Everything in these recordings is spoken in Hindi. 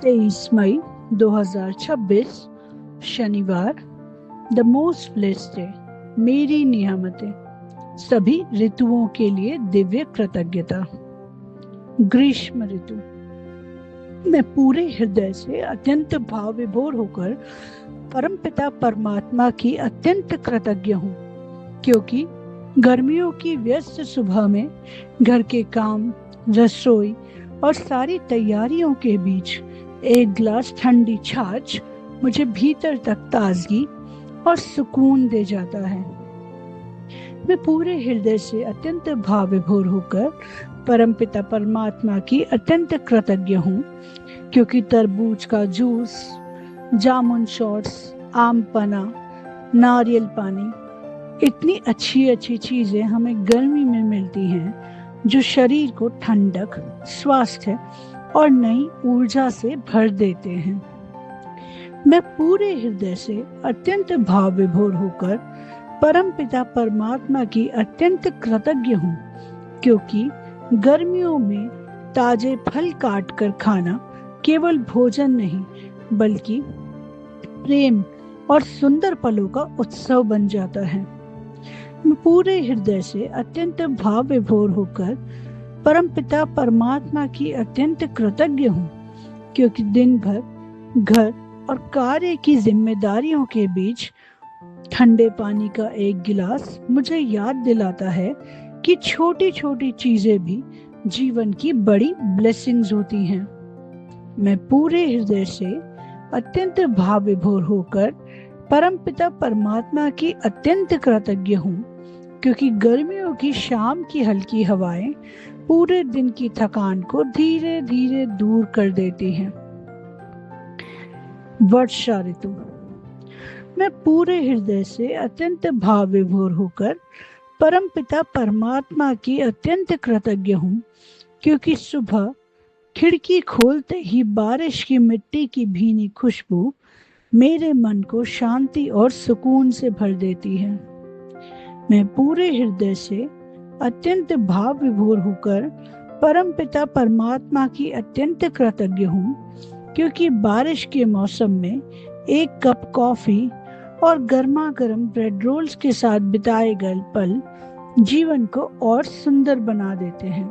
23 मई 2026 शनिवार। The most blessed day. मेरी नियामतें। सभी ऋतुओं के लिए दिव्य कृतज्ञता। ग्रीष्म ऋतु। मैं पूरे हृदय से अत्यंत भाव विभोर होकर परमपिता परमात्मा की अत्यंत कृतज्ञ हूँ, क्योंकि गर्मियों की व्यस्त सुबह में घर के काम, रसोई और सारी तैयारियों के बीच एक गिलास ठंडी छाछ मुझे भीतर तक ताजगी और सुकून दे जाता है। मैं पूरे हृदय से अत्यंत भाव विभोर होकर परमपिता परमात्मा की अत्यंत कृतज्ञ हूँ, क्योंकि तरबूज का जूस, जामुन शॉट्स, आम पना, नारियल पानी, इतनी अच्छी अच्छी चीजें हमें गर्मी में मिलती हैं, जो शरीर को ठंडक, स्वास्थ्य और नई ऊर्जा से भर देते हैं। मैं पूरे हृदय से अत्यंत भाव विभोर होकर परमपिता परमात्मा की अत्यंत कृतज्ञ हूँ, क्योंकि गर्मियों में ताजे फल काट कर खाना केवल भोजन नहीं, बल्कि प्रेम और सुंदर पलों का उत्सव बन जाता है। मैं पूरे हृदय से अत्यंत भाव विभोर होकर परमपिता परमात्मा की अत्यंत कृतज्ञ हूँ, क्योंकि दिन भर घर और कार्य की जिम्मेदारियों के बीच ठंडे पानी का एक गिलास मुझे याद दिलाता है कि छोटी छोटी चीजें भी जीवन की बड़ी ब्लेसिंग्स होती हैं। मैं पूरे हृदय से अत्यंत भाव विभोर होकर परमपिता परमात्मा की अत्यंत कृतज्ञ हूँ, क्योंकि गर्मियों की शाम की हल्की हवाएं पूरे दिन की थकान को धीरे धीरे दूर कर देती हैं। वर्षा ऋतु। मैं पूरे हृदय से अत्यंत भाव विभोर होकर परमपिता परमात्मा की अत्यंत कृतज्ञ हूँ, क्योंकि सुबह खिड़की खोलते ही बारिश की मिट्टी की भीनी खुशबू मेरे मन को शांति और सुकून से भर देती है। मैं पूरे हृदय से अत्यंत भाव विभोर होकर परमपिता परमात्मा की अत्यंत कृतज्ञ हूँ, क्योंकि बारिश के मौसम में एक कप कॉफी और गर्मा गर्म ब्रेड रोल्स के साथ बिताए गए पल जीवन को और सुंदर बना देते हैं।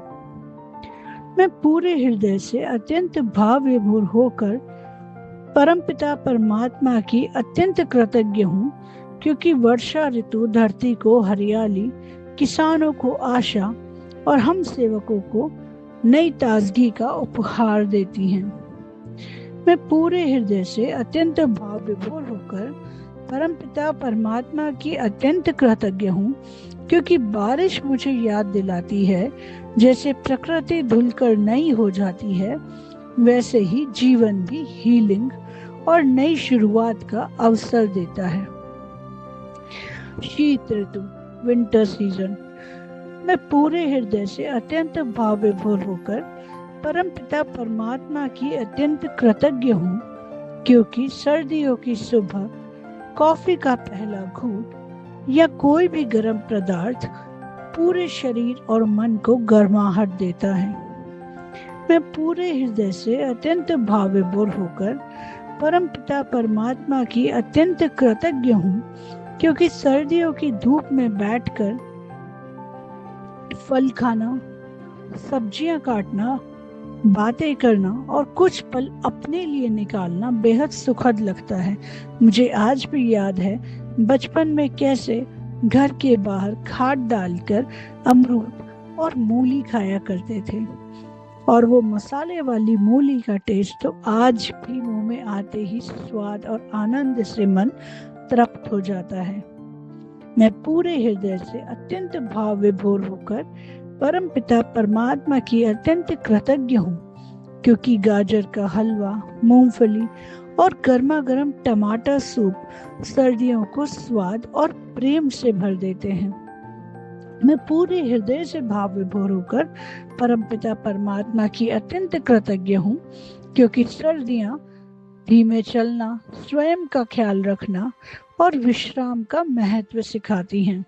मैं पूरे हृदय से अत्यंत भाव विभोर होकर परमपिता परमात्मा की अत्यंत कृतज्ञ हूँ, क्योंकि वर्षा ऋतु धरती को हरियाली, किसानों को आशा और हम सेवकों को नई ताजगी का उपहार देती है। मैं पूरे हृदय से अत्यंत भाव विभोर होकर परमपिता परमात्मा की अत्यंत कृतज्ञ हूँ, क्योंकि बारिश मुझे याद दिलाती है, जैसे प्रकृति धुलकर नई हो जाती है, वैसे ही जीवन भी हीलिंग और नई शुरुआत का अवसर देता है। शीत ऋतु, विंटर सीजन। मैं पूरे हृदय से अत्यंत भाव विभोर होकर परमपिता परमात्मा की अत्यंत कृतज्ञ हूँ, क्योंकि सर्दियों की सुबह कॉफी का पहला घूंट या कोई भी गर्म पदार्थ पूरे शरीर और मन को गर्माहट देता है। मैं पूरे हृदय से अत्यंत भाव विभोर होकर परमपिता परमात्मा की अत्यंत कृतज्ञ हूँ, क्योंकि सर्दियों की धूप में बैठकर फल खाना, सब्जियां काटना, बातें करना और कुछ पल अपने लिए निकालना बेहद सुखद लगता है। मुझे आज भी याद है बचपन में कैसे घर के बाहर खाद डालकर अमरूद और मूली खाया करते थे, और वो मसाले वाली मूली का टेस्ट तो आज भी मुंह में आते ही स्वाद और आनंद से मन तृप्त हो जाता है। मैं पूरे हृदय से अत्यंत भाव विभोर होकर परमपिता परमात्मा की अत्यंत कृतज्ञ हूँ, क्योंकि गाजर का हलवा, मूंगफली और गर्मा गर्म टमाटर सूप सर्दियों को स्वाद और प्रेम से भर देते हैं। मैं पूरे हृदय से भाव विभोर होकर परमपिता परमात्मा की अत्यंत कृतज्ञ हूँ, क्योंकि सर्दियाँ धीमे चलना, स्वयं का ख्याल रखना और विश्राम का महत्व सिखाती हैं।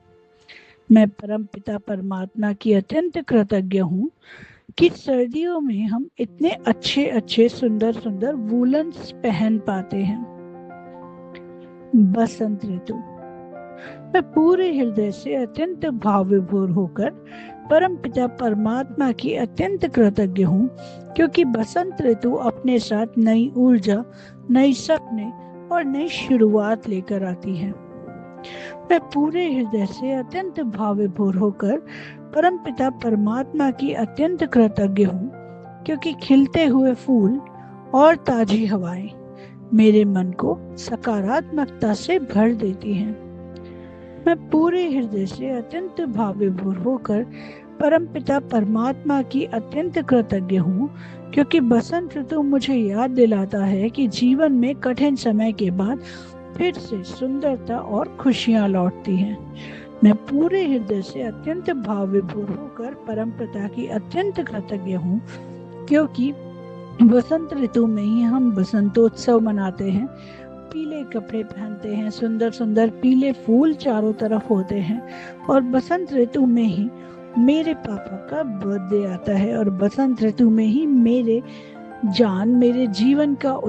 मैं परमपिता परमात्मा की अत्यंत कृतज्ञ हूँ, कि सर्दियों में हम इतने अच्छे अच्छे सुंदर सुंदर वूलन्स पहन पाते हैं। बसंत ऋतु। मैं पूरे हृदय से अत्यंत भाव विभोर होकर परम पिता परमात्मा की अत्यंत कृतज्ञ हूँ, क्योंकि बसंत ऋतु अपने साथ नई ऊर्जा, नई सपने और नई शुरुआत लेकर आती है। मैं पूरे हृदय से अत्यंत भाव विभोर होकर परम पिता परमात्मा की अत्यंत कृतज्ञ हूँ, क्योंकि खिलते हुए फूल और ताजी हवाएं मेरे मन को सकारात्मकता से भर देती हैं। मैं पूरे हृदय से अत्यंत भाव विभोर होकर परम पिता परमात्मा की अत्यंत कृतज्ञ हूँ, क्योंकि बसंत ऋतु मुझे याद दिलाता है कि जीवन में कठिन समय के बाद फिर से सुंदरता और खुशियाँ लौटती हैं। मैं पूरे हृदय से अत्यंत भाव विभोर होकर परम पिता की अत्यंत कृतज्ञ हूँ, क्योंकि बसंत ऋतु में ही हम बसंतोत्सव मनाते हैं, पीले कपड़े पहनते हैं, सुंदर सुंदर पीले फूल चारों तरफ होते हैं, और बसंत ऋतु में ही मेरे पापा का बर्थडे आता है, और बसंत ऋतु में ही मेरे जीवन का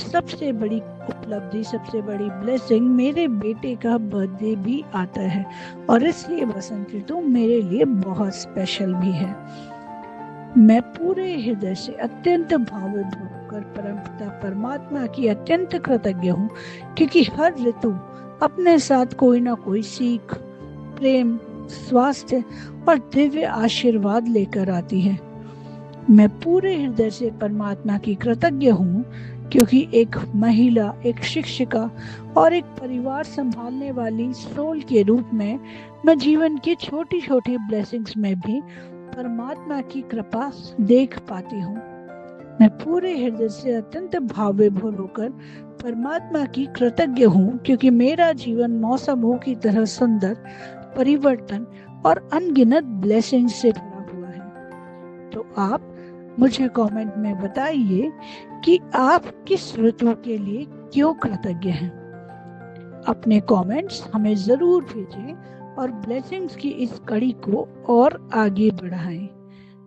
सबसे बड़ी उपलब्धि, सबसे बड़ी ब्लेसिंग, मेरे बेटे का बर्थडे भी आता है, और इसलिए बसंत ऋतु मेरे लिए बहुत स्पेशल भी है। मैं पूरे हृदय से अत्यंत भाव विभोर होकर परमपिता परमात्मा की अत्यंत कृतज्ञ हूँ, क्योंकि हर ऋतु अपने साथ कोई ना कोई सीख, प्रेम, स्वास्थ्य और दिव्य आशीर्वाद लेकर आती है। मैं पूरे हृदय से परमात्मा की कृतज्ञ हूँ, क्योंकि एक महिला, एक शिक्षिका और एक परिवार संभालने वाली सोल के रूप में मैं जीवन की छोटी छोटी ब्लेसिंग्स में भी परमात्मा की कृपा देख पाती हूँ। मैं पूरे हृदय से अत्यंत भाव विभोर होकर परमात्मा की कृतज्ञ हूँ, क्योंकि मेरा जीवन मौसमों की तरह सुंदर, परिवर्तन और अनगिनत ब्लेसिंग से भरा हुआ है। तो आप मुझे कमेंट में बताइए कि आप किस ऋतु के लिए क्यों कृतज्ञ हैं। अपने कमेंट्स हमें जरूर भेजें और ब्लेसिंग्स की इस कड़ी को और आगे बढ़ाएं।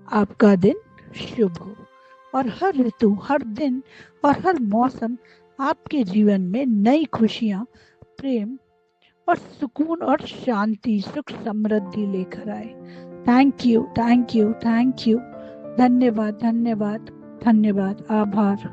आपका दिन शुभ हो, और हर ऋतु, हर दिन और हर मौसम आपके जीवन में नई खुशियां, प्रेम और सुकून और शांति, सुख, समृद्धि लेकर आए। Thank you, thank you, thank you. धन्यवाद, धन्यवाद, धन्यवाद, आभार।